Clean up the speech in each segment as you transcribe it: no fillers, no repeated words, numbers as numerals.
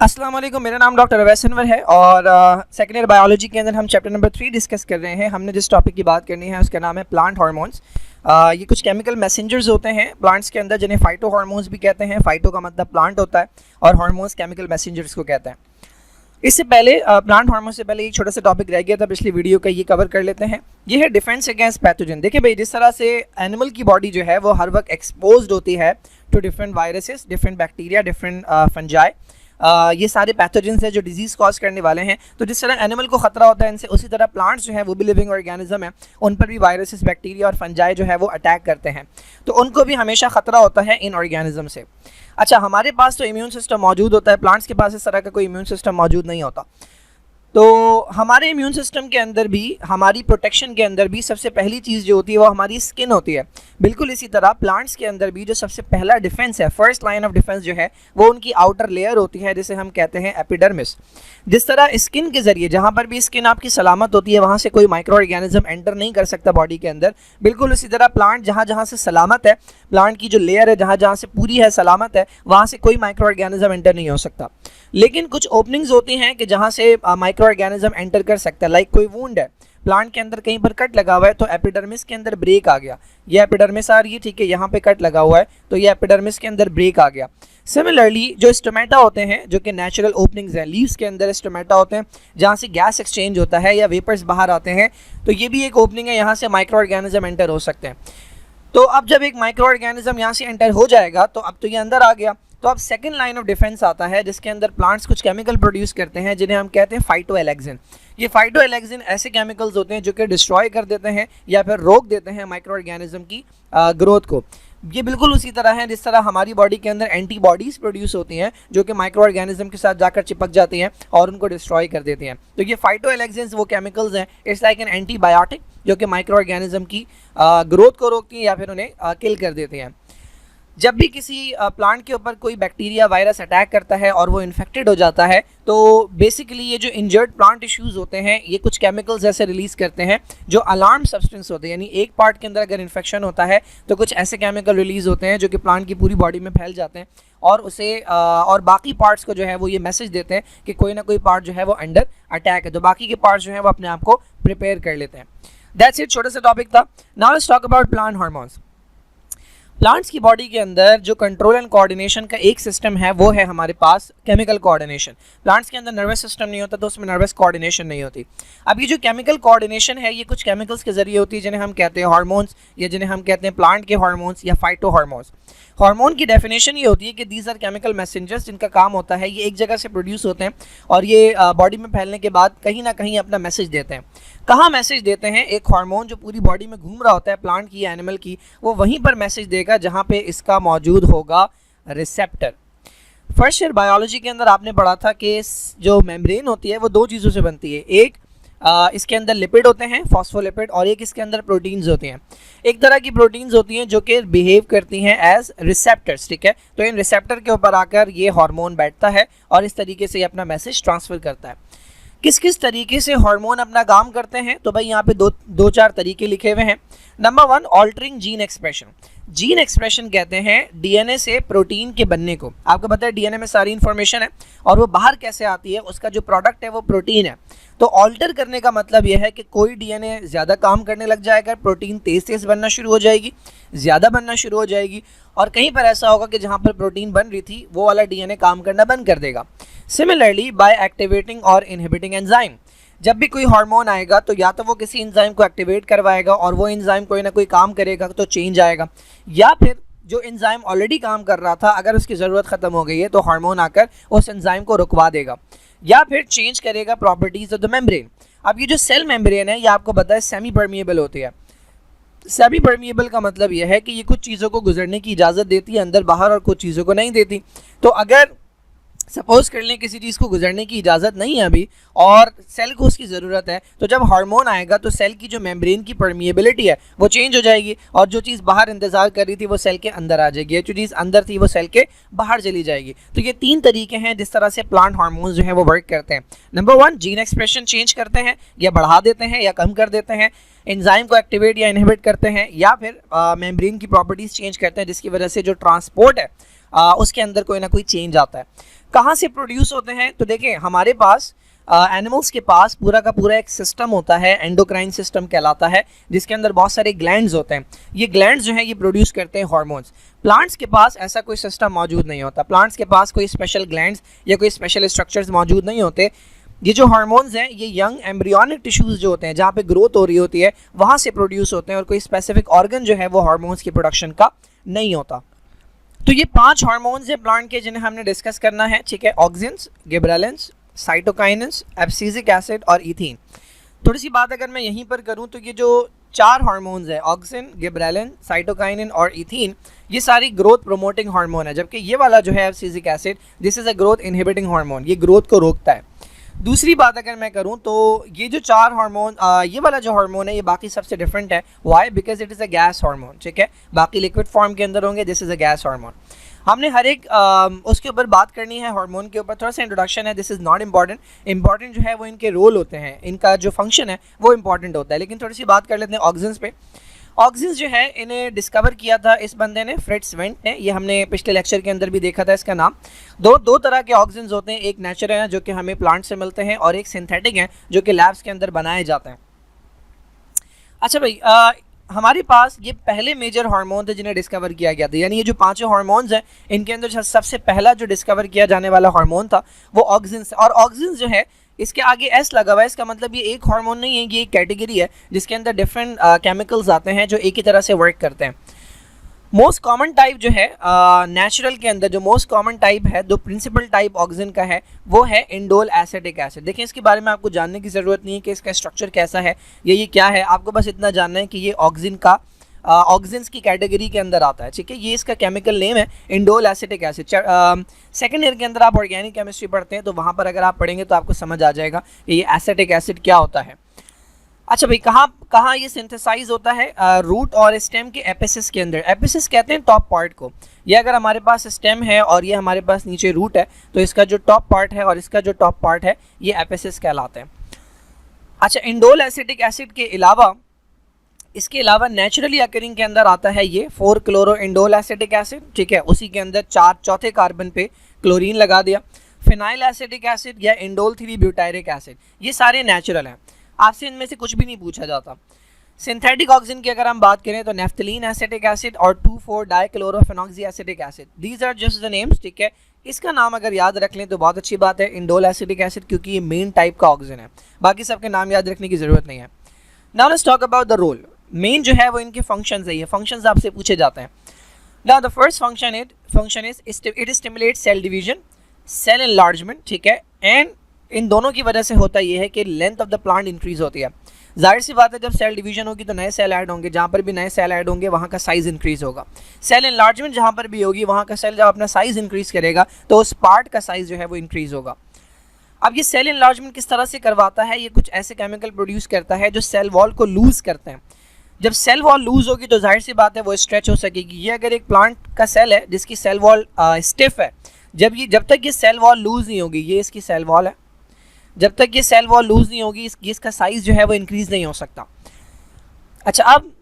अस्सलाम वालेकुम, मेरा नाम डॉक्टर अवैस अनवर है और सेकेंड ईयर बायोलॉजी के अंदर हम चैप्टर नंबर 3 डिस्कस कर रहे हैं। हमने जिस टॉपिक की बात करनी है उसका नाम है प्लांट हार्मोन्स। ये कुछ केमिकल मैसेंजर्स होते हैं प्लांट्स के अंदर जिन्हें फाइटो हार्मोन्स भी कहते हैं। फाइटो का मतलब प्लांट होता है और हार्मोन्स केमिकल मैसेंजर्स को कहते हैं। इससे पहले प्लांट हार्मोन से पहले एक छोटा सा टॉपिक रह गया था पिछली वीडियो का, ये कवर कर लेते हैं। ये है डिफेंस अगेंस्ट पैथोजन। देखिए भाई, जिस तरह से एनिमल की बॉडी जो है वो हर वक्त एक्सपोज्ड होती है to different viruses, different bacteria, different fungi, ये सारे पैथोजेंस हैं जो डिजीज़ कॉज करने वाले हैं। तो जिस तरह एनिमल को खतरा होता है इनसे, उसी तरह प्लांट्स जो है वो भी लिविंग ऑर्गेनिज्म है, उन पर भी वायरसेस, बैक्टीरिया और फंजाई जो है वो अटैक करते हैं। तो उनको भी हमेशा खतरा होता है इन ऑर्गेनिज्म से। अच्छा, हमारे पास तो इम्यून सिस्टम मौजूद होता है, प्लांट्स के पास इस तरह का कोई इम्यून सिस्टम मौजूद नहीं होता। तो हमारे इम्यून सिस्टम के अंदर भी, हमारी प्रोटेक्शन के अंदर भी सबसे पहली चीज़ जो होती है वो हमारी स्किन होती है। बिल्कुल इसी तरह प्लांट्स के अंदर भी जो सबसे पहला डिफेंस है, फर्स्ट लाइन ऑफ डिफेंस जो है वो उनकी आउटर लेयर होती है, जिसे हम कहते हैं एपिडर्मिस। जिस तरह स्किन के ज़रिए, जहाँ पर भी स्किन आपकी सलामत होती है वहाँ से कोई माइक्रो ऑर्गेनिज्म एंटर नहीं कर सकता बॉडी के अंदर, बिल्कुल उसी तरह प्लांट जहाँ जहाँ से सलामत है, प्लांट की जो लेयर है जहाँ जहाँ से पूरी है, सलामत है, वहाँ से कोई माइक्रो ऑर्गेनिज्म एंटर नहीं हो सकता। लेकिन कुछ ओपनिंग्स होती हैं कि जहाँ से माइक्रो ऑर्गेनिज्म एंटर कर सकता है। लाइक कोई वुंड है, प्लांट के अंदर कहीं पर कट लगा हुआ है तो एपिडर्मिस के अंदर ब्रेक आ गया, ये एपिडर्मिस आ रही है, ठीक है, यहाँ पे कट लगा हुआ है तो ये एपिडर्मिस के अंदर ब्रेक आ गया। सिमिलरली जो स्टोमेटा होते हैं, जो कि नेचुरल ओपनिंग्स हैं, लीव्स के अंदर स्टोमेटा होते हैं जहाँ से गैस एक्सचेंज होता है या वेपर्स बाहर आते हैं, तो ये भी एक ओपनिंग है, यहाँ से माइक्रो ऑर्गेनिज्म एंटर हो सकते हैं। तो अब जब एक माइक्रो ऑर्गेनिज्म यहाँ से एंटर हो जाएगा तो अब तो ये अंदर आ गया। तो अब सेकंड लाइन ऑफ डिफेंस आता है जिसके अंदर प्लांट्स कुछ केमिकल प्रोड्यूस करते हैं जिन्हें हम कहते हैं फाइटोएलेक्सिन। ये फाइटोएलेक्सिन ऐसे केमिकल्स होते हैं जो कि डिस्ट्रॉय कर देते हैं या फिर रोक देते हैं माइक्रो ऑर्गेनिज्म की ग्रोथ को। ये बिल्कुल उसी तरह है जिस तरह हमारी बॉडी के अंदर एंटीबॉडीज़ प्रोड्यूस होती हैं जो कि माइक्रो ऑर्गेनिज्म के साथ जाकर चिपक जाती हैं और उनको डिस्ट्रॉय कर देती हैं। तो ये फाइटोएलेक्सिन्स वो केमिकल्स हैं, इट्स लाइक एन एंटीबायोटिक, जो कि माइक्रो ऑर्गेनिज्म की ग्रोथ को रोकती हैं या फिर उन्हें किल कर देते हैं। जब भी किसी प्लांट के ऊपर कोई बैक्टीरिया, वायरस अटैक करता है और वो इन्फेक्टेड हो जाता है, तो बेसिकली ये जो इंजर्ड प्लांट टिश्यूज़ होते हैं ये कुछ केमिकल्स ऐसे रिलीज़ करते हैं जो अलार्म सब्सटेंस होते हैं। यानी एक पार्ट के अंदर अगर इन्फेक्शन होता है तो कुछ ऐसे केमिकल रिलीज़ होते हैं जो कि प्लांट की पूरी बॉडी में फैल जाते हैं और उसे और बाकी पार्ट्स को जो है वो ये मैसेज देते हैं कि कोई ना कोई पार्ट जो है वो अंडर अटैक है, तो बाकी के पार्ट्स जो है वो अपने आप को प्रिपेयर कर लेते हैं। दैट्स इट, छोटा सा टॉपिक था। Now let's talk about plant hormones. Plants की बॉडी के अंदर जो कंट्रोल एंड कोऑर्डिनेशन का एक सिस्टम है वो है हमारे पास केमिकल कोऑर्डिनेशन। प्लांट्स के अंदर नर्वस सिस्टम नहीं होता तो उसमें नर्वस कोऑर्डिनेशन नहीं होती। अब ये जो केमिकल कोऑर्डिनेशन है ये कुछ केमिकल्स के जरिए होती है जिन्हें हम कहते हैं हार्मोन्स, या जिन्हें हम कहते हैं प्लांट के हार्मोन्स या फाइटो हार्मोन्स। हार्मोन की डेफिनेशन ये होती है कि दीज आर केमिकल मैसेंजर्स, जिनका काम होता है ये एक जगह से प्रोड्यूस होते हैं और ये बॉडी में फैलने के बाद कहीं ना कहीं अपना मैसेज देते हैं। कहाँ मैसेज देते हैं? एक हार्मोन जो पूरी बॉडी में घूम रहा होता है प्लांट की या एनिमल की, वो वहीं पर मैसेज देगा जहाँ पे इसका मौजूद होगा रिसेप्टर। फर्स्ट ईयर बायोलॉजी के अंदर आपने पढ़ा था कि जो मेम्ब्रेन होती है वो दो चीज़ों से बनती है। एक इसके अंदर लिपिड होते हैं, फॉस्फोलिपिड, और एक इसके अंदर प्रोटीन्स होती हैं। एक तरह की प्रोटीन्स होती हैं जो कि बिहेव करती हैं एज रिसेप्टर्स, ठीक है। तो इन रिसेप्टर के ऊपर आकर ये हार्मोन बैठता है और इस तरीके से ये अपना मैसेज ट्रांसफ़र करता है। किस किस तरीके से हार्मोन अपना काम करते हैं? तो भाई यहाँ पे दो चार तरीके लिखे हुए हैं। Number 1, altering gene expression. Gene expression कहते हैं डीएनए से प्रोटीन के बनने को। आपको पता है डीएनए में सारी इन्फॉर्मेशन है और वो बाहर कैसे आती है, उसका जो प्रोडक्ट है वो प्रोटीन है। तो ऑल्टर करने का मतलब यह है कि कोई डीएनए ज़्यादा काम करने लग जाएगा, प्रोटीन तेज़ बनना शुरू हो जाएगी, ज़्यादा बनना शुरू हो जाएगी, और कहीं पर ऐसा होगा कि जहाँ पर प्रोटीन बन रही थी वो वाला डीएनए काम करना बंद कर देगा। सिमिलरली बाय एक्टिवेटिंग और इनहिबिटिंग एंजाइम, जब भी कोई हार्मोन आएगा तो या तो वो किसी एंजाइम को एक्टिवेट करवाएगा और वो एंजाइम कोई ना कोई काम करेगा तो चेंज आएगा, या फिर जो एंजाइम ऑलरेडी काम कर रहा था अगर उसकी ज़रूरत ख़त्म हो गई है तो हार्मोन आकर उस एंजाइम को रुकवा देगा, या फिर चेंज करेगा प्रॉपर्टीज़ ऑफ द मेम्ब्रेन। अब ये जो सेल मेम्ब्रेन है ये आपको पता है सेमी परमिएबल होती है। सेमी परमिएबल का मतलब यह है कि ये कुछ चीज़ों को गुजरने की इजाज़त देती है अंदर बाहर और कुछ चीज़ों को नहीं देती। तो अगर सपोज कर लें किसी चीज़ को गुजरने की इजाज़त नहीं है अभी और सेल को उसकी ज़रूरत है, तो जब हार्मोन आएगा तो सेल की जो मेम्ब्रेन की परमिएबिलिटी है वो चेंज हो जाएगी और जो चीज़ बाहर इंतज़ार कर रही थी वो सेल के अंदर आ जाएगी, जो चीज़ अंदर थी वो सेल के बाहर चली जाएगी। तो ये 3 तरीके हैं जिस तरह से प्लांट हार्मोन्स जो है वो वर्क करते हैं। नंबर 1, जीन एक्सप्रेशन चेंज करते हैं या बढ़ा देते हैं या कम कर देते हैं, एंजाइम को एक्टिवेट या इनहिबिट करते हैं, या फिर मेम्ब्रेन की प्रॉपर्टीज़ चेंज करते हैं जिसकी वजह से जो ट्रांसपोर्ट है उसके अंदर कोई ना कोई चेंज आता है। कहाँ से प्रोड्यूस होते हैं? तो देखें हमारे पास एनिमल्स के पास पूरा का पूरा एक सिस्टम होता है, एंडोक्राइन सिस्टम कहलाता है, जिसके अंदर बहुत सारे ग्लैंड्स होते हैं। ये ग्लैंड्स जो हैं ये प्रोड्यूस करते हैं हार्मोन्स। प्लांट्स के पास ऐसा कोई सिस्टम मौजूद नहीं होता। प्लांट्स के पास कोई स्पेशल ग्लैंड्स या कोई स्पेशल स्ट्रक्चर्स मौजूद नहीं होते। ये जो हार्मोन्स हैं ये यंग एम्ब्रियोनिक टिश्यूज जो होते हैं, जहाँ पे ग्रोथ हो रही होती है, वहाँ से प्रोड्यूस होते हैं, और कोई स्पेसिफिक ऑर्गन जो है वो हार्मोन्स की प्रोडक्शन का नहीं होता। तो ये 5 हार्मोन्स हैं प्लांट के जिन्हें हमने डिस्कस करना है, ठीक है। ऑक्सिन्स, गिबरेलिन्स, साइटोकाइनेंस, एब्सिसिक एसिड और इथीन। थोड़ी सी बात अगर मैं यहीं पर करूं तो ये जो 4 हार्मोन्स हैं, ऑक्सिन, गिबरेलिन, साइटोकाइनिन और इथीन, ये सारी ग्रोथ प्रोमोटिंग हार्मोन है, जबकि ये वाला जो है abscisic acid, this is a growth inhibiting hormone, ये ग्रोथ को रोकता है। दूसरी बात अगर मैं करूं तो ये जो 4 हार्मोन, ये वाला जो हार्मोन है ये बाकी सबसे डिफरेंट है। Why? Because it is a gas hormone, ठीक है। बाकी लिक्विड फॉर्म के अंदर होंगे, this is a gas hormone. हमने हर एक उसके ऊपर बात करनी है, हार्मोन के ऊपर थोड़ा सा इंट्रोडक्शन है, this is not important. Important जो है वो इनके रोल होते हैं, इनका जो फंक्शन है वो इंपॉर्टेंट होता है। लेकिन थोड़ी सी बात कर लेते हैं ऑक्सिन्स पे। ऑक्सिन्स जो है इन्हें डिस्कवर किया था इस बंदे ने, फ्रिट्ज वेंट ने। ये हमने पिछले लेक्चर के अंदर भी देखा था इसका नाम। दो तरह के ऑक्सिन्स होते हैं, एक नेचुरल है जो कि हमें प्लांट से मिलते हैं, और एक सिंथेटिक हैं जो कि लैब्स के अंदर बनाए जाते हैं। अच्छा भाई, हमारे पास ये पहले मेजर हार्मोन थे जिन्हें डिस्कवर किया गया था, यानी ये जो 5 हार्मोन्स हैं इनके अंदर सबसे पहला जो डिस्कवर किया जाने वाला हार्मोन था वो ऑक्सिन्स। और ऑक्सिन्स जो है इसके आगे एस लगा हुआ है, इसका मतलब ये एक हार्मोन नहीं है, ये एक कैटेगरी है जिसके अंदर डिफरेंट केमिकल्स आते हैं जो एक ही तरह से वर्क करते हैं। मोस्ट कॉमन टाइप जो है नेचुरल के अंदर, जो मोस्ट कॉमन टाइप है, जो प्रिंसिपल टाइप ऑक्सिन का है, वो है इंडोल एसिटिक एसिड। देखिए इसके बारे में आपको जानने की ज़रूरत नहीं है कि इसका स्ट्रक्चर कैसा है या ये क्या है, आपको बस इतना जानना है कि ये ऑक्सिन का ऑक्सिन्स की कैटेगरी के अंदर आता है, ठीक है। ये इसका केमिकल नेम है indole acetic acid. Second year के अंदर आप ऑर्गेनिक केमिस्ट्री पढ़ते हैं तो वहाँ पर अगर आप पढ़ेंगे तो आपको समझ आ जाएगा कि ये एसिटिक एसिड क्या होता है। अच्छा भाई, कहाँ ये सिंथेसाइज होता है? रूट और स्टेम के एपिसिस के अंदर। एपिसिस कहते हैं टॉप पार्ट को। ये अगर हमारे पास स्टेम है और ये हमारे पास नीचे रूट है तो इसका जो टॉप पार्ट है और इसका जो टॉप पार्ट है ये एपिसिस कहलाते हैं। अच्छा, इंडोल एसिटिक एसिड के अलावा इसके अलावा नेचुरली अकरिंग के अंदर आता है ये 4-क्लोरो इंडोल एसिटिक एसिड, ठीक है। उसी के अंदर चौथे कार्बन पे क्लोरीन लगा दिया। फिनाइल एसिटिक एसिड या इंडोल 3 ब्यूटायरिक एसिड, ये सारे नेचुरल हैं, आपसे इनमें से कुछ भी नहीं पूछा जाता। सिंथेटिक ऑक्सिन की अगर हम बात करें तो नेफ्थलीन एसिटिक एसिड और two four dichlorophenoxy acetic acid, these are just the names, ठीक है। इसका नाम अगर याद रख लें तो बहुत अच्छी बात है, इंडोल एसिटिक एसिड, क्योंकि ये मेन टाइप का ऑक्सिन है। बाकी सबके नाम याद रखने की ज़रूरत नहीं है। Now let's talk about the role. Main जो है वो इनके फंक्शंस है, ये फंक्शंस आपसे पूछे जाते हैं। Now the first function is it stimulate cell division, cell enlargement, ठीक है। एंड इन दोनों की वजह से होता ये है कि length of the plant increase होती है। जाहिर सी बात है, जब सेल डिवीजन होगी तो नए सेल ऐड होंगे, जहाँ पर भी नए सेल ऐड होंगे वहाँ का साइज इंक्रीज होगा। सेल एनलार्जमेंट जहाँ पर भी होगी वहाँ का सेल जब अपना साइज इंक्रीज करेगा तो उस पार्ट का साइज जो है वो इंक्रीज होगा। अब ये सेल एनलार्जमेंट किस तरह से करवाता है? ये कुछ ऐसे केमिकल प्रोड्यूस करता है जो सेल वॉल को लूज करते हैं। जब सेल वॉल लूज होगी तो जाहिर सी बात है वो स्ट्रेच हो सकेगी। ये अगर एक प्लांट का सेल है जिसकी सेल वॉल स्टिफ है, जब तक ये सेल वॉल लूज नहीं होगी, ये इसकी सेल वॉल है, जब तक ये सेल वॉल लूज नहीं होगी इसका साइज जो है वो इंक्रीज नहीं हो सकता। अच्छा, अब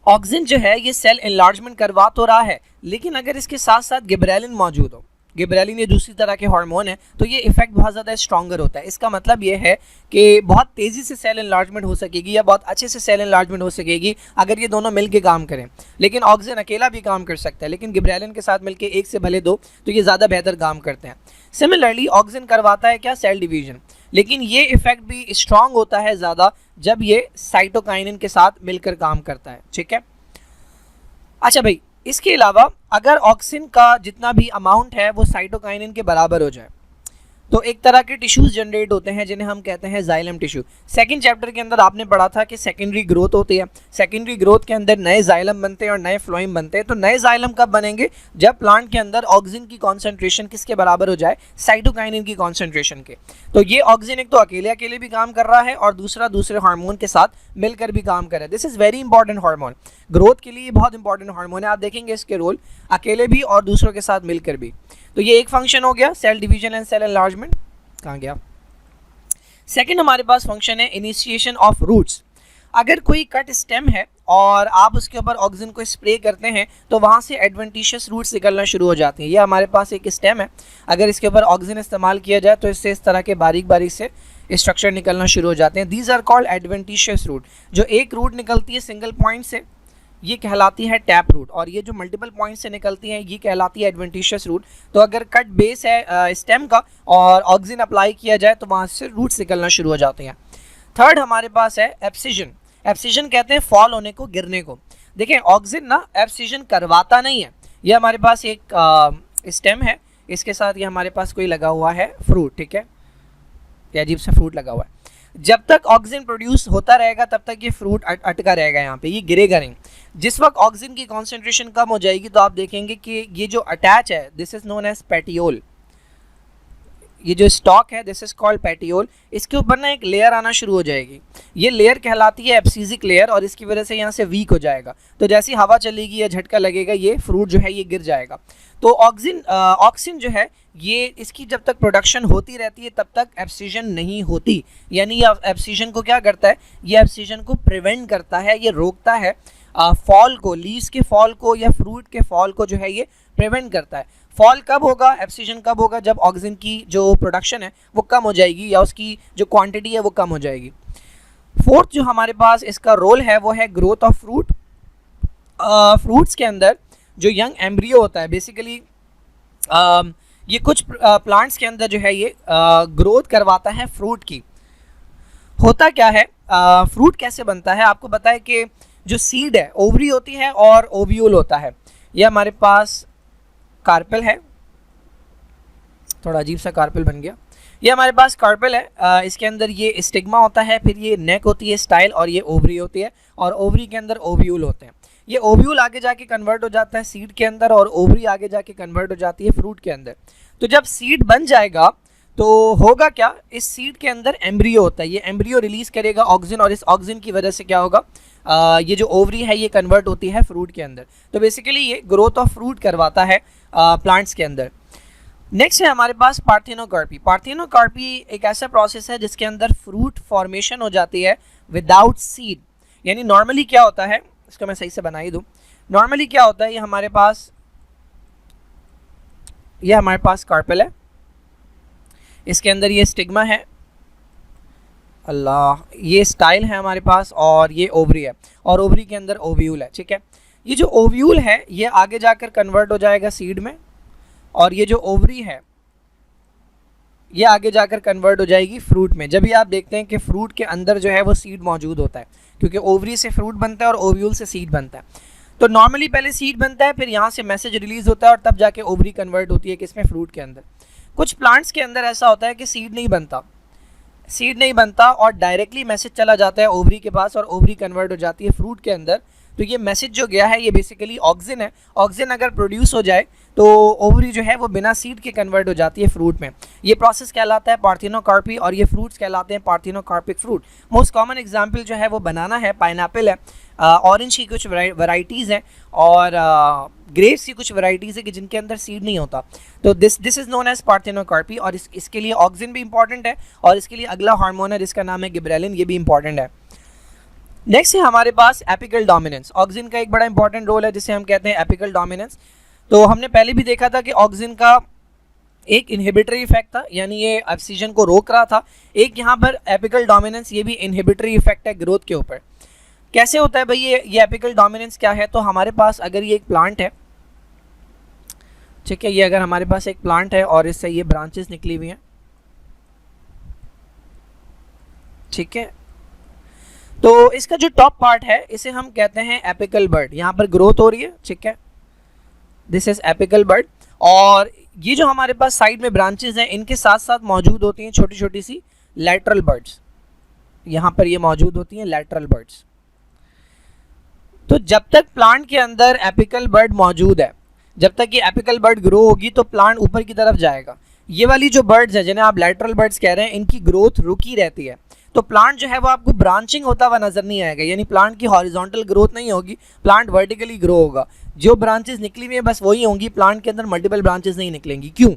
ऑक्सिन जो है ये सेल एनलार्जमेंट करवा तो रहा है, लेकिन अगर इसके साथ साथ गिबरेलिन मौजूद हो, गिबरेलिन ये दूसरी तरह के हार्मोन है, तो ये इफेक्ट बहुत ज़्यादा स्ट्रॉन्गर होता है। इसका मतलब ये है कि बहुत तेज़ी से सेल एनलार्जमेंट हो सकेगी या बहुत अच्छे से सेल एनलार्जमेंट हो सकेगी अगर ये दोनों मिलके काम करें। लेकिन ऑक्सिन अकेला भी काम कर सकता है, लेकिन गिबरेलिन के साथ मिलके एक से भले दो तो ये ज़्यादा बेहतर काम करते हैं। सिमिलरली ऑक्सिन करवाता है क्या? सेल डिवीजन, लेकिन ये इफेक्ट भी स्ट्रॉन्ग होता है ज़्यादा जब ये साइटोकाइनिन के साथ मिलकर काम करता है, ठीक है। अच्छा भाई, इसके अलावा अगर ऑक्सिन का जितना भी अमाउंट है वो साइटोकाइनिन के बराबर हो जाए तो एक तरह के टिश्यूज जनरेट होते हैं जिन्हें हम कहते हैं जाइलम टिश्यू। सेकंड चैप्टर के अंदर आपने पढ़ा था कि सेकेंडरी ग्रोथ होती है, सेकेंडरी ग्रोथ के अंदर नए जाइलम बनते हैं और नए फ्लोएम बनते हैं। तो नए जाइलम कब बनेंगे? जब प्लांट के अंदर ऑक्सिन की कॉन्सेंट्रेशन किसके बराबर हो जाए? साइटोकाइनिन की कॉन्सेंट्रेशन के। तो ये ऑक्सिन एक तो अकेले भी काम कर रहा है और दूसरा दूसरे हार्मोन के साथ मिलकर भी काम कर रहा है। This is very important hormone, growth के लिए बहुत इंपॉर्टेंट हार्मोन है। आप देखेंगे इसके रोल अकेले भी और दूसरों के साथ मिलकर भी। तो ये एक फंक्शन हो गया, cell division and cell enlargement. कहाँ गया? सेकंड हमारे पास फंक्शन है इनिशिएशन ऑफ रूट्स। अगर कोई कट स्टेम है और आप उसके ऊपर ऑक्सीजन को स्प्रे करते हैं तो वहाँ से एडवेंटिशियस रूट्स निकलना शुरू हो जाती हैं। ये हमारे पास एक स्टेम है, अगर इसके ऊपर ऑक्सीजन इस्तेमाल किया जाए तो इससे इस तरह के बारीक बारीक से स्ट्रक्चर निकलना शुरू हो जाते हैं। These are called adventitious root. जो एक रूट निकलती है सिंगल पॉइंट से ये कहलाती है टैप रूट, और ये जो मल्टीपल पॉइंट से निकलती हैं ये कहलाती है एडवेंटिशियस रूट। तो अगर कट बेस है स्टेम का और ऑक्सीजन अप्लाई किया जाए तो वहाँ से रूट्स निकलना शुरू हो जाते हैं। थर्ड हमारे पास है एब्सिजन। एब्सिजन कहते हैं फॉल होने को, गिरने को। देखें ऑक्सीजन ना एब्सिजन करवाता नहीं है। ये हमारे पास एक स्टेम है, इसके साथ ये हमारे पास कोई लगा हुआ है फ्रूट, ठीक है, ये अजीब सा फ्रूट लगा हुआ है। जब तक ऑक्सीजन प्रोड्यूस होता रहेगा तब तक ये फ्रूट अटका रहेगा यहाँ पे, ये गिरेगा नहीं। जिस वक्त ऑक्सीजन की कॉन्सेंट्रेशन कम हो जाएगी तो आप देखेंगे कि ये जो अटैच है this is known as petiole. ये जो स्टॉक है दिस इज कॉल्ड पेटियोल। इसके ऊपर ना एक लेयर आना शुरू हो जाएगी, ये लेयर कहलाती है एब्सिजिक लेयर, और इसकी वजह से यहाँ से वीक हो जाएगा। तो जैसी हवा चलेगी या झटका लगेगा ये फ्रूट जो है ये गिर जाएगा। तो ऑक्सीजन जो है ये इसकी जब तक प्रोडक्शन होती रहती है तब तक एब्सिजन नहीं होती। यानी ये एब्सिजन को क्या करता है, ये एब्सिजन को प्रिवेंट करता है, ये रोकता है फॉल को, लीव्स के फॉल को या फ्रूट के फॉल को जो है ये प्रिवेंट करता है। फॉल कब होगा, एब्सिजन कब होगा, जब ऑक्सीजन की जो प्रोडक्शन है वो कम हो जाएगी या उसकी जो क्वांटिटी है वो कम हो जाएगी। फोर्थ जो हमारे पास इसका रोल है वो है ग्रोथ ऑफ फ्रूट। फ्रूट्स के अंदर जो यंग एम्ब्रियो होता है बेसिकली ये कुछ प्लांट्स के अंदर जो है ये ग्रोथ करवाता है फ्रूट की। होता क्या है, फ्रूट कैसे बनता है आपको पता है कि जो सीड है ओवरी होती है और ओव्यूल होता है। ये हमारे पास कार्पेल है, थोड़ा अजीब सा कार्पेल बन गया। ये हमारे पास कार्पेल है, इसके अंदर ये स्टिग्मा होता है, फिर ये नेक होती है स्टाइल, और ये ओवरी होती है, और ओवरी के अंदर ओव्यूल होते हैं। ये ओव्यूल आगे जाके कन्वर्ट हो जाता है सीड के अंदर, और ओवरी आगे जाके कन्वर्ट हो जाती है फ्रूट के अंदर। तो जब सीड बन जाएगा तो होगा क्या, इस सीड के अंदर एम्ब्रियो होता है, ये एम्ब्रियो रिलीज करेगा ऑक्सीजन, और इस ऑक्सीजन की वजह से क्या होगा, ये जो ओवरी है ये कन्वर्ट होती है फ्रूट के अंदर। तो बेसिकली ये ग्रोथ ऑफ फ्रूट करवाता है प्लांट्स के अंदर। नेक्स्ट है हमारे पास पार्थेनोकार्पी। पार्थेनोकार्पी एक ऐसा प्रोसेस है जिसके अंदर फ्रूट फॉर्मेशन हो जाती है विदाउट सीड। यानी नॉर्मली क्या होता है, इसको मैं सही से बना ही दूँ, नॉर्मली क्या होता है, ये हमारे पास कार्पेल है, इसके अंदर ये स्टिग्मा है, अल्लाह, ये स्टाइल है हमारे पास, और ये ओवरी है, और ओवरी के अंदर ओव्यूल है, ठीक है। ये जो ओव्यूल है ये आगे जाकर कन्वर्ट हो जाएगा सीड में, और ये जो ओवरी है ये आगे जाकर कन्वर्ट हो जाएगी फ्रूट में। जब भी आप देखते हैं कि फ्रूट के अंदर जो है वो सीड मौजूद होता है, क्योंकि ओवरी से फ्रूट बनता है और ओव्यूल से सीड बनता है। तो नॉर्मली पहले सीड बनता है, फिर यहाँ से मैसेज रिलीज होता है, और तब जाके ओवरी कन्वर्ट होती है किसमें, फ्रूट के अंदर। कुछ प्लांट्स के अंदर ऐसा होता है कि सीड नहीं बनता और डायरेक्टली मैसेज चला जाता है ओवरी के पास, और ओवरी कन्वर्ट हो जाती है फ्रूट के अंदर। तो ये मैसेज जो गया है ये बेसिकली ऑक्सीजन है। ऑक्सीजन अगर प्रोड्यूस हो जाए तो ओवरी जो है वो बिना सीड के कन्वर्ट हो जाती है फ्रूट में। ये प्रोसेस कहलाता है पार्थेनोकार्पी, और ये फ्रूट्स कहलाते हैं parthenocarpic fruit. Most common example जो है वो बनाना है, पाइनएप्पल है, ऑरेंज की कुछ वैरायटीज़ हैं, और ग्रेप्स की कुछ वैरायटीज़ है कि जिनके अंदर सीड नहीं होता। तो this is known as parthenocarpy, और इसके लिए ऑक्सीजन भी इंपॉर्टेंट है, और इसके लिए अगला हार्मोन है जिसका नाम है गिबरेलिन, ये भी इंपॉर्टेंट है। नेक्स्ट है हमारे पास एपिकल डोमिनेंस। ऑक्सीजन का एक बड़ा इंपॉर्टेंट रोल है जिसे हम कहते हैं एपिकल डोमिनेंस। तो हमने पहले भी देखा था कि ऑक्सीजन का एक इनहिबिटरी इफेक्ट था, यानी ये ऑक्सीजन को रोक रहा था। एक यहाँ पर एपिकल डोमिनेंस, ये भी इनहिबिटरी इफेक्ट है ग्रोथ के ऊपर। कैसे होता है भाई ये एपिकल डोमिनेंस क्या है, तो हमारे पास अगर ये एक प्लांट है, ठीक है, ये अगर हमारे पास एक प्लांट है और इससे ये ब्रांचेस निकली हुई हैं, ठीक है, तो इसका जो टॉप पार्ट है इसे हम कहते हैं एपिकल बर्ड। यहाँ पर ग्रोथ हो रही है, ठीक है, दिस इज एपिकल बर्ड। और ये जो हमारे पास साइड में ब्रांचेस हैं इनके साथ साथ मौजूद होती हैं छोटी छोटी सी लैटरल बर्ड्स, यहाँ पर ये मौजूद होती हैं लैटरल बर्ड्स। तो जब तक प्लांट के अंदर एपिकल बर्ड मौजूद है, जब तक ये एपिकल बर्ड ग्रो होगी तो प्लांट ऊपर की तरफ जाएगा। ये वाली जो बर्ड्स है जिन्हें आप लैटरल बर्ड्स कह रहे हैं, इनकी ग्रोथ रुकी रहती है, तो प्लांट जो है वो आपको ब्रांचिंग होता हुआ नजर नहीं आएगा। यानी प्लांट की हॉरिजॉन्टल ग्रोथ नहीं होगी, प्लांट वर्टिकली ग्रो होगा। जो ब्रांचेस निकली हुई है बस वही होंगी, प्लांट के अंदर मल्टीपल ब्रांचेस नहीं निकलेंगी। क्यों?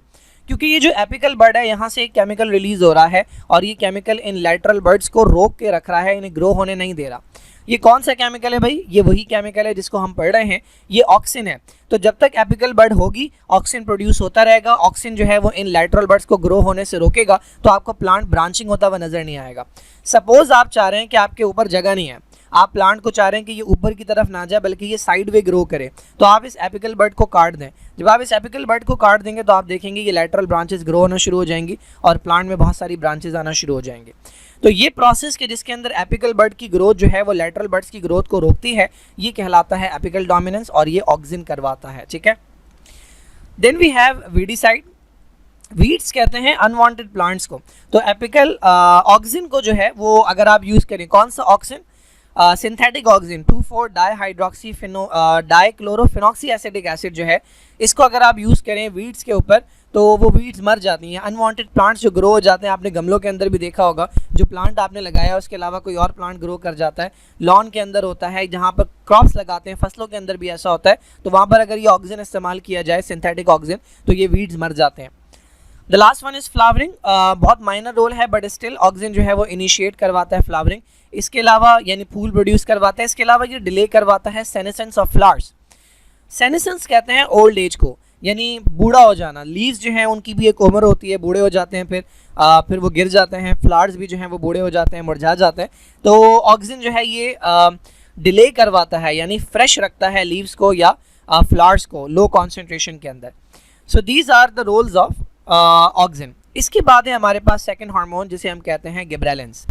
क्योंकि ये जो एपिकल बर्ड है यहाँ से एक केमिकल रिलीज हो रहा है, और ये केमिकल इन लैटरल बर्ड्स को रोक के रख रहा है, इन्हें ग्रो होने नहीं दे रहा। ये कौन सा केमिकल है भाई? ये वही केमिकल है जिसको हम पढ़ रहे हैं, ये ऑक्सिन है। तो जब तक एपिकल बड होगी ऑक्सिन प्रोड्यूस होता रहेगा। ऑक्सिन जो है वो इन लैटरल बड्स को ग्रो होने से रोकेगा, तो आपको प्लांट ब्रांचिंग होता हुआ नजर नहीं आएगा। सपोज आप चाह रहे हैं कि आपके ऊपर जगह नहीं है, आप प्लांट को चाह रहे हैं कि ये ऊपर की तरफ ना जाए बल्कि ये साइड वे ग्रो करे, तो आप इस एपिकल बड को काट दें। जब आप इस एपिकल बड को काट देंगे तो आप देखेंगे ये लैटरल ब्रांचेस ग्रो होना शुरू हो जाएंगी और प्लांट में बहुत सारी ब्रांचेस आना शुरू हो जाएंगे। तो ये प्रोसेस के जिसके अंदर एपिकल बड की ग्रोथ जो है वो लैटरल बड्स की ग्रोथ को रोकती है, ये कहलाता है एपिकल डोमिनेंस और ये ऑक्सिन करवाता है। ठीक है, then we have weedicide. Weeds कहते हैं अनवांटेड प्लांट्स को। तो एपिकल ऑक्सिन को जो है वो अगर आप यूज़ करें, कौन सा auxin? Synthetic auxin two four dihydroxy dichlorophenoxy acetic acid जो है, इसको अगर आप यूज़ करें वीड्स के ऊपर तो वो वीड्स मर जाती हैं। अनवांटेड प्लांट्स जो ग्रो हो जाते हैं, आपने गमलों के अंदर भी देखा होगा, जो प्लांट आपने लगाया उसके अलावा कोई और प्लांट ग्रो कर जाता है। लॉन के अंदर होता है, जहाँ पर क्रॉप्स लगाते हैं, फसलों के अंदर भी ऐसा होता है, तो वहाँ पर अगर ये ऑक्सिन इस्तेमाल किया जाए, सिंथेटिक ऑक्सिन, तो ये वीड्स मर जाते हैं। The last one is flowering. बहुत माइनर रोल है बट स्टिल ऑक्सिन जो है वो इनिशिएट करवाता है फ्लावरिंग। इसके अलावा यानी फूल प्रोड्यूस करवाता है। इसके अलावा ये डिले करवाता है सेनेसेंस ऑफ फ्लावर्स। सेनेसेंस कहते हैं ओल्ड एज को, यानी बूढ़ा हो जाना। लीव्स जो हैं उनकी भी एक उम्र होती है, बूढ़े हो जाते हैं, फिर वो गिर जाते हैं। फ्लावर्स भी जो हैं वो बूढ़े हो जाते हैं, मुरझा जाते हैं। तो ऑक्सिन जो है ये डिले करवाता है, यानी फ्रेश रखता है लीव्स को या फ्लावर्स को लो कॉन्सेंट्रेशन के अंदर। So these are the roles of auxin. इसके बाद है हमारे पास सेकंड हार्मोन जिसे हम कहते हैं गिबरेलिन्स।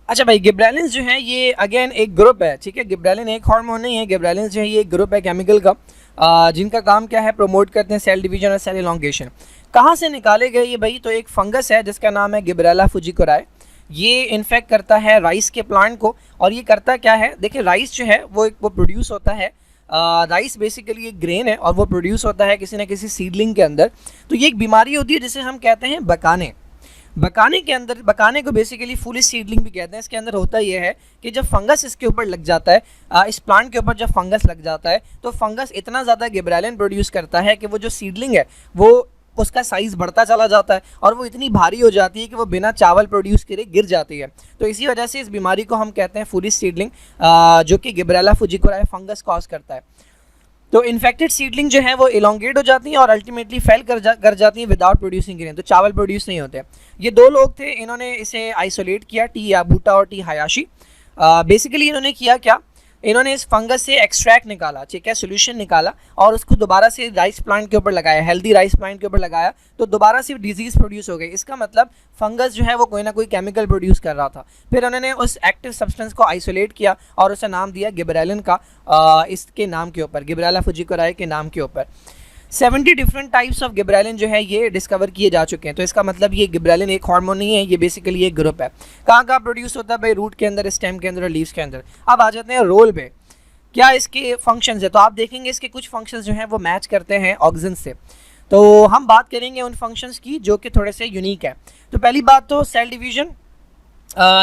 अच्छा भाई, गिबरेलिन्स जो है ये अगेन एक ग्रुप है। ठीक है, गिबरेलिन एक हार्मोन नहीं है, गिबरेलिन्स जो है ये एक ग्रुप है केमिकल का, जिनका काम क्या है? प्रमोट करते हैं सेल डिवीजन और सेल इलॉन्गेशन। कहाँ से निकाले गए ये भाई? तो एक फंगस है जिसका नाम है गिबरेला फुजिकोराई। ये इन्फेक्ट करता है राइस के प्लांट को। और ये करता क्या है? देखिए, राइस जो है वो प्रोड्यूस होता है, राइस बेसिकली एक ग्रेन है और वो प्रोड्यूस होता है किसी न किसी सीडलिंग के अंदर। तो ये एक बीमारी होती है जिसे हम कहते हैं बकाने। बकाने के अंदर, बकाने को बेसिकली फुल सीडलिंग भी कहते हैं। इसके अंदर होता यह है कि जब फंगस इसके ऊपर लग जाता है, इस प्लांट के ऊपर जब फंगस लग जाता है, तो फंगस इतना ज़्यादा गिबरेलिन प्रोड्यूस करता है कि वो जो सीडलिंग है वो उसका साइज़ बढ़ता चला जाता है और वो इतनी भारी हो जाती है कि वो बिना चावल प्रोड्यूस करे गिर जाती है। तो इसी वजह से इस बीमारी को हम कहते हैं फुली सीडलिंग, जो कि गिबरेला फुजिकोराई फंगस कॉज करता है। तो इन्फेक्टेड सीडलिंग जो है वो इलोंगेट हो जाती हैं और अल्टीमेटली फेल कर जाती हैं विदाउट प्रोड्यूसिंग ग्रेन, तो चावल प्रोड्यूस नहीं होते। ये दो लोग थे, इन्होंने इसे आइसोलेट किया, टी याबूटा और टी हायाशी। बेसिकली इन्होंने किया क्या? इन्होंने इस फंगस से एक्सट्रैक्ट निकाला, ठीक है, सोल्यूशन निकाला और उसको दोबारा से राइस प्लांट के ऊपर लगाया, हेल्दी राइस प्लांट के ऊपर लगाया, तो दोबारा से डिजीज़ प्रोड्यूस हो गई। इसका मतलब फंगस जो है वो कोई ना कोई केमिकल प्रोड्यूस कर रहा था। फिर उन्होंने उस एक्टिव सब्सटेंस को आइसोलेट किया और उसे नाम दिया गिबरेलिन का, इसके नाम के ऊपर, गिबरेला फुजिकोराई के नाम के ऊपर। 70 डिफरेंट टाइप्स ऑफ गिबरेलिन जो है ये डिस्कवर किए जा चुके हैं। तो इसका मतलब ये गिबरेलिन एक हार्मोन नहीं है, ये बेसिकली एक ग्रुप है। कहाँ कहाँ प्रोड्यूस होता है भाई? रूट के अंदर, स्टेम के अंदर और लीव्स के अंदर। अब आ जाते हैं रोल पे, क्या इसके फंक्शंस है? तो आप देखेंगे इसके कुछ फंक्शंस जो हैं वो मैच करते हैं ऑक्सिन से। तो हम बात करेंगे उन फंक्शंस की जो कि थोड़े से यूनिक है। तो पहली बात तो सेल डिवीजन,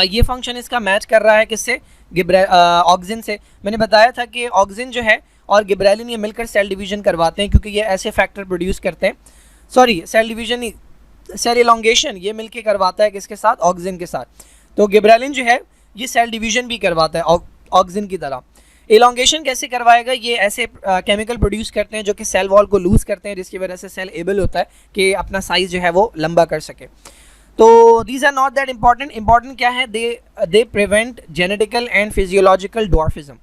ये फंक्शन इसका मैच कर रहा है किससे? ऑक्सिन से। मैंने बताया था कि ऑक्सिन जो है और गिबरेलिन ये मिलकर सेल डिवीजन करवाते हैं, क्योंकि ये ऐसे फैक्टर प्रोड्यूस करते हैं, सॉरी सेल डिवीजन नहीं, सेल इलॉन्गेशन ये मिलकर करवाता है किसके साथ? ऑक्सिन के साथ। तो गिबरेलिन जो है ये सेल डिवीजन भी करवाता है ऑक्सिन की तरह। इलॉन्गेशन कैसे करवाएगा? ये ऐसे केमिकल प्रोड्यूस करते हैं जो कि सेल वॉल को लूज करते हैं, जिसकी वजह से सेल एबल होता है कि अपना साइज जो है वो लंबा कर सके। तो these are not that important. Important क्या है? They prevent genetical and physiological dwarfism.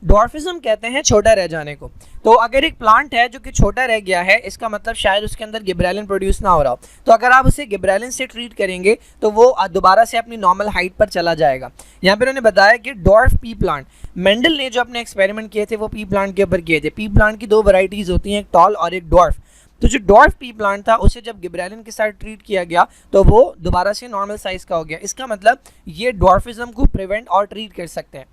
Dwarfism कहते हैं छोटा रह जाने को। तो अगर एक प्लांट है जो कि छोटा रह गया है, इसका मतलब शायद उसके अंदर गिबरेलिन प्रोड्यूस ना हो रहा हो। तो अगर आप उसे गिबरेलिन से ट्रीट करेंगे तो वो दोबारा से अपनी नॉर्मल हाइट पर चला जाएगा। यहाँ पर उन्होंने बताया कि डॉर्फ पी प्लांट, मेंडल ने जो अपने एक्सपेरिमेंट किए थे वो पी प्लांट के ऊपर किए थे। पी प्लांट की दो वैरायटीज़ होती हैं, एक टॉल और एक डॉर्फ। तो जो डॉर्फ पी प्लांट था उसे जब गिबरेलिन के साथ ट्रीट किया गया तो वो दोबारा से नॉर्मल साइज़ का हो गया। इसका मतलब ये डॉर्फिज्म को प्रिवेंट और ट्रीट कर सकते हैं।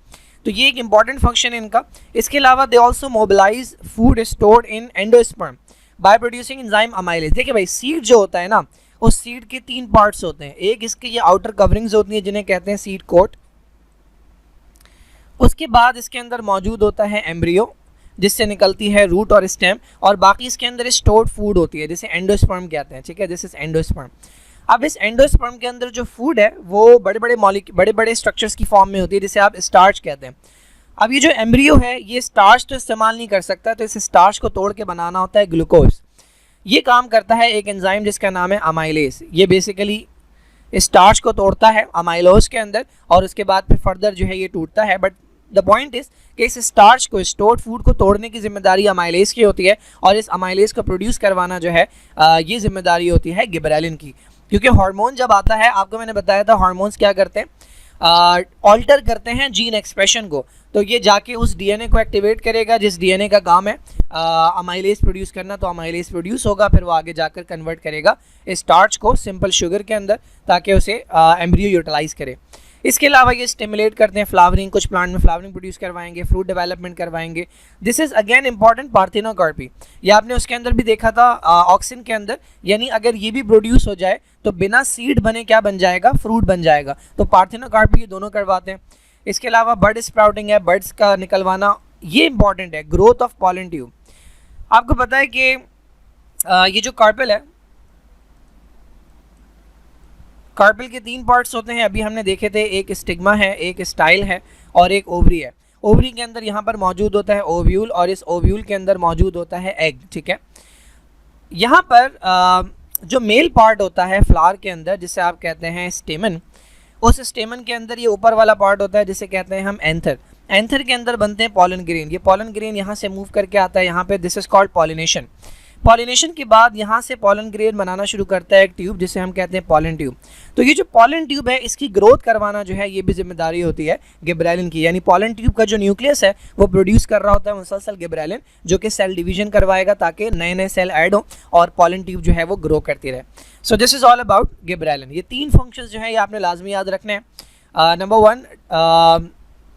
तो ये एक इंपॉर्टेंट फंक्शन है इनका। इसके अलावा they also mobilize food stored in endosperm by producing enzyme amylase. देखिए भाई, सीड जो होता है ना, उस सीड के 3 पार्ट्स होते हैं। एक इसके ये आउटर कवरिंग्स होती हैं जिन्हें कहते हैं सीड कोट। उसके बाद इसके अंदर मौजूद होता है एम्ब्रियो, जिससे निकलती है रूट और स्टेम, और बाकी इसके अंदर स्टोर्ड फूड होती है जिसे एंडोस्पर्म कहते हैं। ठीक है, दिस इज एंडोस्पर्म। अब इस एंडोस्पर्म के अंदर जो फूड है वो बड़े बड़े स्ट्रक्चर्स की फॉर्म में होती है, जिसे आप स्टार्च कहते हैं। अब ये जो एम्ब्रियो है ये स्टार्च तो इस्तेमाल नहीं कर सकता, तो इस स्टार्च को तोड़ के बनाना होता है ग्लूकोज। ये काम करता है एक एंजाइम जिसका नाम है अमाइलेज। ये बेसिकली स्टार्च को तोड़ता है अमाइलोज के अंदर और उसके बाद फिर फर्दर जो है ये टूटता है। बट द पॉइंट इज कि इस स्टार्च को, स्टोर्ड फूड को तोड़ने की जिम्मेदारी अमाइलेज की होती है और इस अमाइलेज को प्रोड्यूस करवाना जो है ये जिम्मेदारी होती है गिबरेलिन की। क्योंकि हार्मोन जब आता है, आपको मैंने बताया था हार्मोन्स क्या करते हैं, ऑल्टर करते हैं जीन एक्सप्रेशन को, तो ये जाके उस डीएनए को एक्टिवेट करेगा जिस डीएनए का काम है अमाइलेज प्रोड्यूस करना, तो अमाइलेज प्रोड्यूस होगा, फिर वो आगे जाकर कन्वर्ट करेगा स्टार्च को सिंपल शुगर के अंदर ताकि उसे एम्ब्रियो यूटिलाइज करे। इसके अलावा ये स्टिमुलेट करते हैं फ्लावरिंग, कुछ प्लांट में फ्लावरिंग प्रोड्यूस करवाएंगे, फ्रूट डेवलपमेंट करवाएंगे। This is again important parthenocarpy. ये आपने उसके अंदर भी देखा था ऑक्सिन के अंदर, यानी अगर ये भी प्रोड्यूस हो जाए तो बिना सीड बने क्या बन जाएगा, फ्रूट बन जाएगा। तो पार्थेनोकार्पी ये दोनों करवाते हैं। इसके अलावा बर्ड स्प्राउटिंग है, बर्ड्स का निकलवाना, ये इंपॉर्टेंट है। ग्रोथ ऑफ पॉलन ट्यूब, आपको पता है कि ये जो कार्पेल है, कार्पेल के 3 पार्ट्स होते हैं, अभी हमने देखे थे, एक स्टिग्मा है, एक स्टाइल है और एक ओवरी है। ओवरी के अंदर यहाँ पर मौजूद होता है ओव्यूल और इस ओव्यूल के अंदर मौजूद होता है एग, ठीक है। यहाँ पर जो मेल पार्ट होता है फ्लावर के अंदर जिसे आप कहते हैं स्टेमन, उस स्टेमन के अंदर ये ऊपर वाला पार्ट होता है जिसे कहते हैं हम एंथर। एंथर के अंदर बनते हैं पॉलन ग्रेन। ये पॉलन ग्रेन यहाँ से मूव करके आता है यहाँ पे, this is called pollination. Pollination के बाद यहाँ से पॉलन ग्रेन बनाना शुरू करता है एक ट्यूब जिसे हम कहते हैं पॉलन ट्यूब। तो ये जो पॉलन ट्यूब है इसकी ग्रोथ करवाना जो है ये भी जिम्मेदारी होती है गिबरेलिन की। यानी पॉलन ट्यूब का जो न्यूक्लियस है वो प्रोड्यूस कर रहा होता है मुसलसल गिबरेलिन, जो कि सेल डिवीजन करवाएगा ताकि नए नए सेल ऐड हो और पॉलन ट्यूब जो है वो ग्रो करती रहे। So this is all about gibberellin. ये 3 फंक्शंस जो है ये आपने लाजमी याद रखने हैं। नंबर 1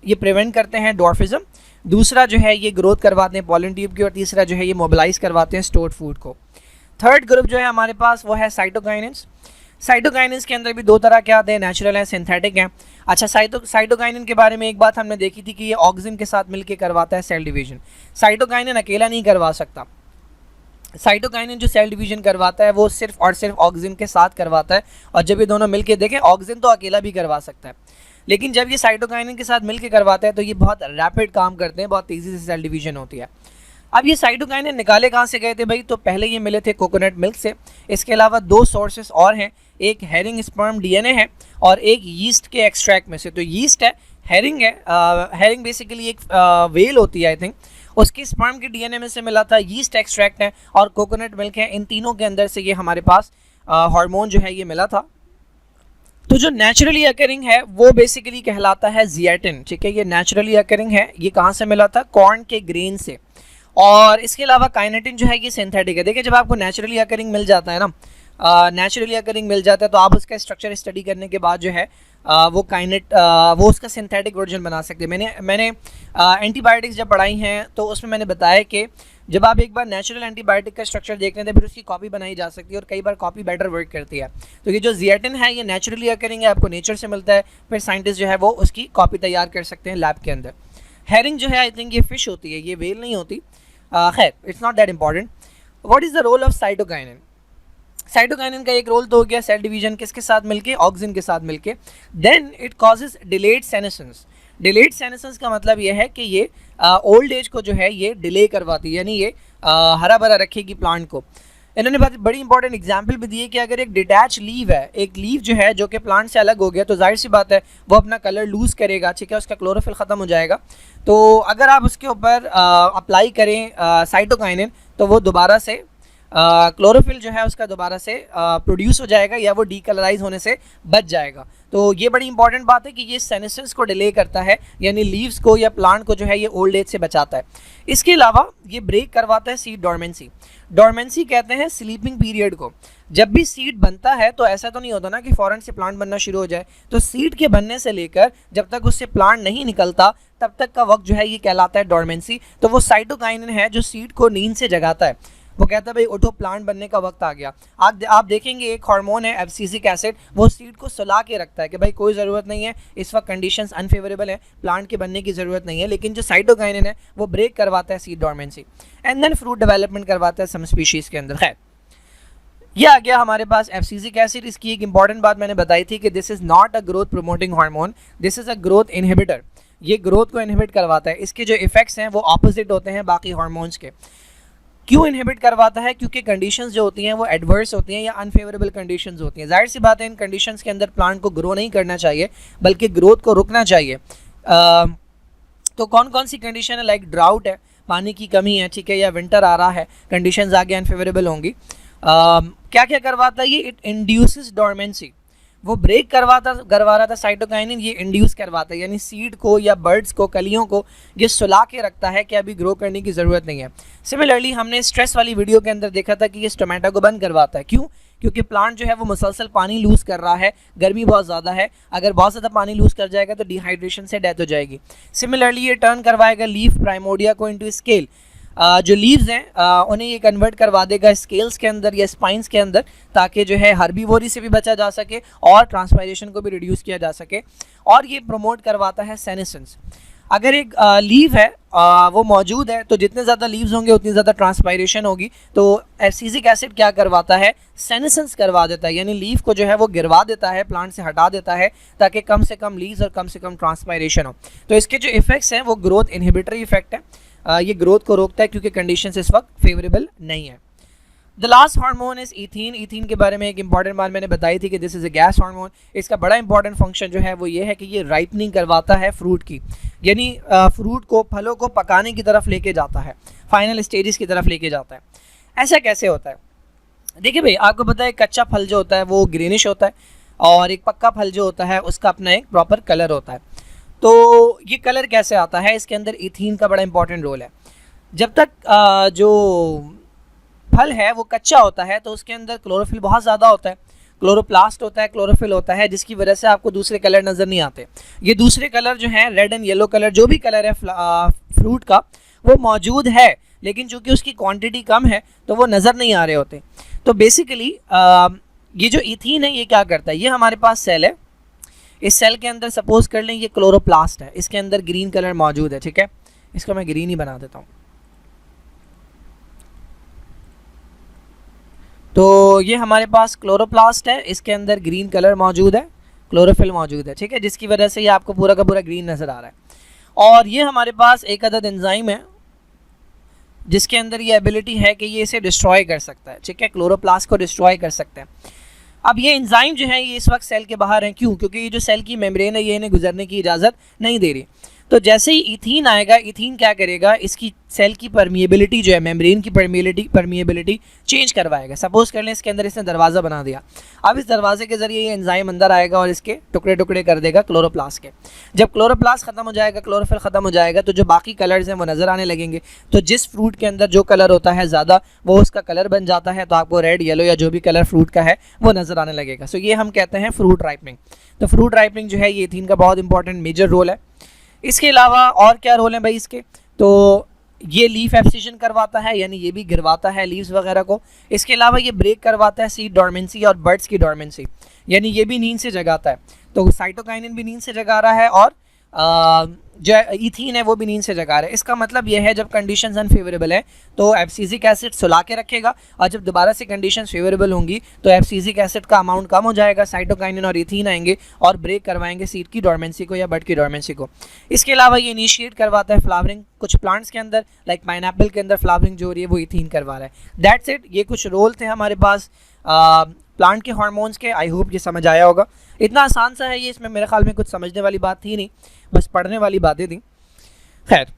ये प्रिवेंट करते हैं डॉर्फिज्म, दूसरा जो है ये ग्रोथ करवाते हैं पॉलन ट्यूब की, और तीसरा जो है ये मोबिलाइज करवाते हैं स्टोर्ड फूड को। थर्ड ग्रुप जो है हमारे पास वो है साइटोकाइनेंस। साइटोकाइनेंस के अंदर भी 2 तरह के आते हैं, नेचुरल है, सिंथेटिक है। अच्छा, साइटोकाइनेन के बारे में एक बात हमने देखी थी कि ये ऑक्सिन के साथ मिलकर करवाता है सेल डिवीजन। साइटोकाइनेन अकेला नहीं करवा सकता। साइटोकाइनेन जो सेल डिवीजन करवाता है वो सिर्फ और सिर्फ ऑक्सिन के साथ करवाता है, और जब ये दोनों मिलके देखें, ऑक्सिन तो अकेला भी करवा सकता है, लेकिन जब ये साइटोकाइनेन के साथ मिलके करवाता है तो ये बहुत रैपिड काम करते हैं, बहुत तेज़ी से सेल डिवीजन होती है। अब ये साइटोकाइनेन निकाले कहाँ से गए थे भाई? तो पहले ये मिले थे कोकोनट मिल्क से। इसके अलावा 2 सोर्सेस और हैं, एक हेरिंग स्पर्म डीएनए है और एक यीस्ट के एक्सट्रैक्ट में से। तो यीस्ट है, हेरिंग है, हेरिंग बेसिकली एक वेल होती है आई थिंक, उसकी स्पर्म के डीएनए में से मिला था, यीस्ट एक्सट्रैक्ट है और कोकोनट मिल्क है। इन तीनों के अंदर से ये हमारे पास हार्मोन जो है ये मिला था। तो जो नेचुरली अकरिंग है वो बेसिकली कहलाता है जियाटिन, ठीक है। ये नेचुरली अकरिंग है, ये कहाँ से मिला था? कॉर्न के ग्रेन से। और इसके अलावा काइनेटिन जो है ये सिंथेटिक है। देखिए, जब आपको नेचुरली अकरिंग मिल जाता है ना, नेचुरली अकरिंग मिल जाता है तो आप उसका स्ट्रक्चर स्टडी करने के बाद जो है वो उसका सिंथेटिक वर्जन बना सकते हैं। मैंने एंटीबायोटिक्स जब पढ़ाई हैं तो उसमें मैंने बताया कि जब आप एक बार नेचुरल एंटीबायोटिक का स्ट्रक्चर देख लेते हैं फिर उसकी कॉपी बनाई जा सकती है, और कई बार कॉपी बेटर वर्क करती है। तो ये जो जियाटिन है ये नेचुरली अकरिंग है, आपको नेचर से मिलता है, फिर साइंटिस्ट जो है वो उसकी कॉपी तैयार कर सकते हैं लैब के अंदर। हेरिंग जो है आई थिंक ये फिश होती है, ये वेल नहीं होती। खैर, it's not that important. What is the role of cytokinin? Cytokinin का एक रोल तो हो गया सेल डिवीजन किसके साथ मिलके? ऑक्सिन के साथ मिलके। Then it causes delayed senescence. Delayed senescence का मतलब ये है कि ये ओल्ड एज को जो है ये डिले करवाती है, यानी ये हरा भरा रखेगी प्लांट को। इन्होंने बड़ी इंपॉर्टेंट एग्जांपल भी दी है कि अगर एक डिटैच लीव है, एक लीव जो है जो कि प्लांट से अलग हो गया, तो जाहिर सी बात है वो अपना कलर लूज़ करेगा, ठीक है, उसका क्लोरोफिल ख़त्म हो जाएगा। तो अगर आप उसके ऊपर अप्लाई करें साइटोकाइनिन तो वो दोबारा से क्लोरोफिल जो है उसका दोबारा से प्रोड्यूस हो जाएगा या वो डीकलराइज होने से बच जाएगा। तो ये बड़ी इंपॉर्टेंट बात है कि ये सेनेसेंस को डिले करता है, यानी लीव्स को या प्लांट को जो है ये ओल्ड एज से बचाता है। इसके अलावा ये ब्रेक करवाता है सीड डोरमेंसी। डोरमेंसी कहते हैं स्लीपिंग पीरियड को। जब भी सीड बनता है तो ऐसा तो नहीं होता ना कि फ़ौरन से प्लांट बनना शुरू हो जाए, तो सीड के बनने से लेकर जब तक उससे प्लांट नहीं निकलता तब तक का वक्त जो है ये कहलाता है डोरमेंसी। तो वो साइटोकाइनिन है जो सीड को नींद से जगाता है, वो कहता है भाई उठो, प्लांट बनने का वक्त आ गया। आप देखेंगे एक हार्मोन है एब्सिसिक एसिड, वो सीड को सुला के रखता है कि भाई कोई ज़रूरत नहीं है, इस वक्त कंडीशंस अनफेवरेबल है, प्लांट के बनने की ज़रूरत नहीं है। लेकिन जो साइटोकाइनिन है वो ब्रेक करवाता है seed dormancy and then fruit development करवाता है सम स्पीशीज़ के अंदर। खैर, ये आ गया हमारे पास एब्सिसिक एसिड। इसकी एक इंपॉर्टेंट बात मैंने बताई थी कि this is not a growth promoting hormone, this is a growth inhibitor. ये ग्रोथ को इनहिबिट करवाता है। इसके जो इफेक्ट्स हैं वो ऑपोजिट होते हैं बाकी हार्मोन्स के। क्यों इनहिबिट करवाता है? क्योंकि कंडीशंस जो होती हैं वो एडवर्स होती हैं या अनफेवरेबल कंडीशंस होती हैं। जाहिर सी बात है इन कंडीशंस के अंदर प्लांट को ग्रो नहीं करना चाहिए बल्कि ग्रोथ को रुकना चाहिए। तो कौन कौन सी कंडीशन है? लाइक ड्राउट है, पानी की कमी है, ठीक है, या विंटर आ रहा है, कंडीशंस आगे अनफेवरेबल होंगी। क्या क्या करवाता है ये? इट इंड्यूसेस डोरमेंसी, वो ब्रेक करवा रहा था साइटोकाइनिन, ये इंड्यूस करवाता है, यानी सीड को या बर्ड्स को, कलियों को ये सुला के रखता है कि अभी ग्रो करने की ज़रूरत नहीं है। सिमिलरली हमने स्ट्रेस वाली वीडियो के अंदर देखा था कि ये स्टोमेटा को बंद करवाता है। क्यों? क्योंकि प्लांट जो है वो मुसलसल पानी लूज़ कर रहा है, गर्मी बहुत ज़्यादा है, अगर बहुत ज़्यादा पानी लूज़ कर जाएगा तो डिहाइड्रेशन से डेथ हो जाएगी। सिमिलरली ये टर्न करवाएगा लीफ प्राइमोडिया को इनटू स्केल। जो लीव्स हैं उन्हें ये कन्वर्ट करवा देगा स्केल्स के अंदर या स्पाइंस के अंदर, ताकि जो है हर्बीवोरी से भी बचा जा सके और ट्रांसपायरेशन को भी रिड्यूस किया जा सके। और ये प्रमोट करवाता है सेनेसेंस। अगर एक लीव है वो मौजूद है तो जितने ज़्यादा लीव्स होंगे उतनी ज़्यादा ट्रांसपायरेशन होगी। तो एब्सिसिक एसिड क्या करवाता है? सेनेसेंस करवा देता है, यानी लीव को जो है वो गिरवा देता है, प्लांट से हटा देता है, ताकि कम से कम लीव्स और कम से कम ट्रांसपायरेशन हो। तो इसके जो इफेक्ट्स हैं वो ग्रोथ इनहिबिटरी इफेक्ट है। ये ग्रोथ को रोकता है क्योंकि कंडीशंस इस वक्त फेवरेबल नहीं है। The last hormone is ethene. Ethene के बारे में एक इंपॉर्टेंट बात मैंने बताई थी कि this is a gas hormone. इसका बड़ा इंपॉर्टेंट फंक्शन जो है वो ये है कि ये राइपनिंग करवाता है फ्रूट की, यानी फ्रूट को, फलों को पकाने की तरफ लेके जाता है, फाइनल स्टेजेस की तरफ लेके जाता है। ऐसा कैसे होता है? देखिए भाई, आपको पता है कच्चा फल जो होता है वो ग्रीनिश होता है और एक पक्का फल जो होता है उसका अपना एक प्रॉपर कलर होता है। तो ये कलर कैसे आता है? इसके अंदर ईथीन का बड़ा इंपॉर्टेंट रोल है। जब तक जो फल है वो कच्चा होता है तो उसके अंदर क्लोरोफिल बहुत ज़्यादा होता है, क्लोरोप्लास्ट होता है, क्लोरोफिल होता है, जिसकी वजह से आपको दूसरे कलर नज़र नहीं आते। ये दूसरे कलर जो हैं, रेड एंड येलो कलर, जो भी कलर है फ्रूट का, वो मौजूद है, लेकिन चूंकि उसकी क्वांटिटी कम है तो वो नज़र नहीं आ रहे होते। तो बेसिकली ये जो ईथीन है ये क्या करता है? ये हमारे पास सेल है, इस सेल के अंदर सपोज कर लें ये क्लोरोप्लास्ट है, इसके अंदर ग्रीन कलर मौजूद है, ठीक है, इसको मैं ग्रीन ही बना देता हूँ। तो ये हमारे पास क्लोरोप्लास्ट है, इसके अंदर ग्रीन कलर मौजूद है, क्लोरोफिल मौजूद है, ठीक है, जिसकी वजह से ये आपको पूरा का पूरा ग्रीन नज़र आ रहा है। और ये हमारे पास एक अदद एंजाइम है जिसके अंदर ये एबिलिटी है कि ये इसे डिस्ट्रॉय कर सकता है, ठीक है, क्लोरोप्लास्ट को डिस्ट्रॉय कर सकता है। अब ये एंजाइम जो है ये इस वक्त सेल के बाहर हैं। क्यों? क्योंकि ये जो सेल की मेम्ब्रेन है ये इन्हें गुजरने की इजाज़त नहीं दे रही। तो जैसे ही ईथीन आएगा, ईथीन क्या करेगा? इसकी सेल की परमिएबिलिटी जो है, मेम्ब्रेन की परमिएबिलिटी चेंज करवाएगा। सपोज कर लें इसके अंदर इसने दरवाज़ा बना दिया, अब इस दरवाजे के ज़रिए ये एंजाइम अंदर आएगा और इसके टुकड़े टुकड़े कर देगा क्लोरोप्लास्ट के। जब क्लोरोप्लास्ट ख़त्म हो जाएगा, क्लोरोफिल ख़त्म हो जाएगा, तो जो बाकी कलर्स हैं वो नज़र आने लगेंगे। तो जिस फ्रूट के अंदर जो कलर होता है ज़्यादा वो उसका कलर बन जाता है, तो आपको रेड, येलो या जो भी कलर फ्रूट का है वो नज़र आने लगेगा। सो ये हम कहते हैं फ्रूट राइपनिंग। तो फ्रूट राइपनिंग जो है ये ईथीन का बहुत इंपॉर्टेंट मेजर रोल है। इसके अलावा और क्या रोल है भाई इसके? तो ये लीफ एब्सिशन करवाता है, यानी ये भी गिरवाता है लीव्स वगैरह को। इसके अलावा ये ब्रेक करवाता है सीड डॉर्मेंसी और बर्ड्स की डॉर्मेंसी, यानी ये भी नींद से जगाता है। तो साइटोकाइनिन भी नींद से जगा रहा है और जो ईथीन है वो भी नींद से जगा रहा है। इसका मतलब यह है जब कंडीशंस अनफेवरेबल है तो एब्सिसिक एसिड सुला के रखेगा, और जब दोबारा से कंडीशंस फेवरेबल होंगी तो एब्सिसिक एसिड का अमाउंट कम हो जाएगा, साइटोकाइनिन और ईथीन आएंगे और ब्रेक करवाएंगे सीड की डॉर्मेंसी को या बर्ड की डॉर्मेंसी को। इसके अलावा ये इनिशिएट करवाता है फ्लावरिंग। कुछ प्लांट्स के अंदर लाइक पाइनएप्पल के अंदर फ्लावरिंग जो हो रही है वो ईथीन करवा रहा है। That's it. ये कुछ रोल थे हमारे पास प्लांट के हार्मोन्स के। आई होप ये समझ आया होगा। इतना आसान सा है ये, इसमें मेरे ख्याल में कुछ समझने वाली बात थी नहीं, बस पढ़ने वाली बातें थी। खैर,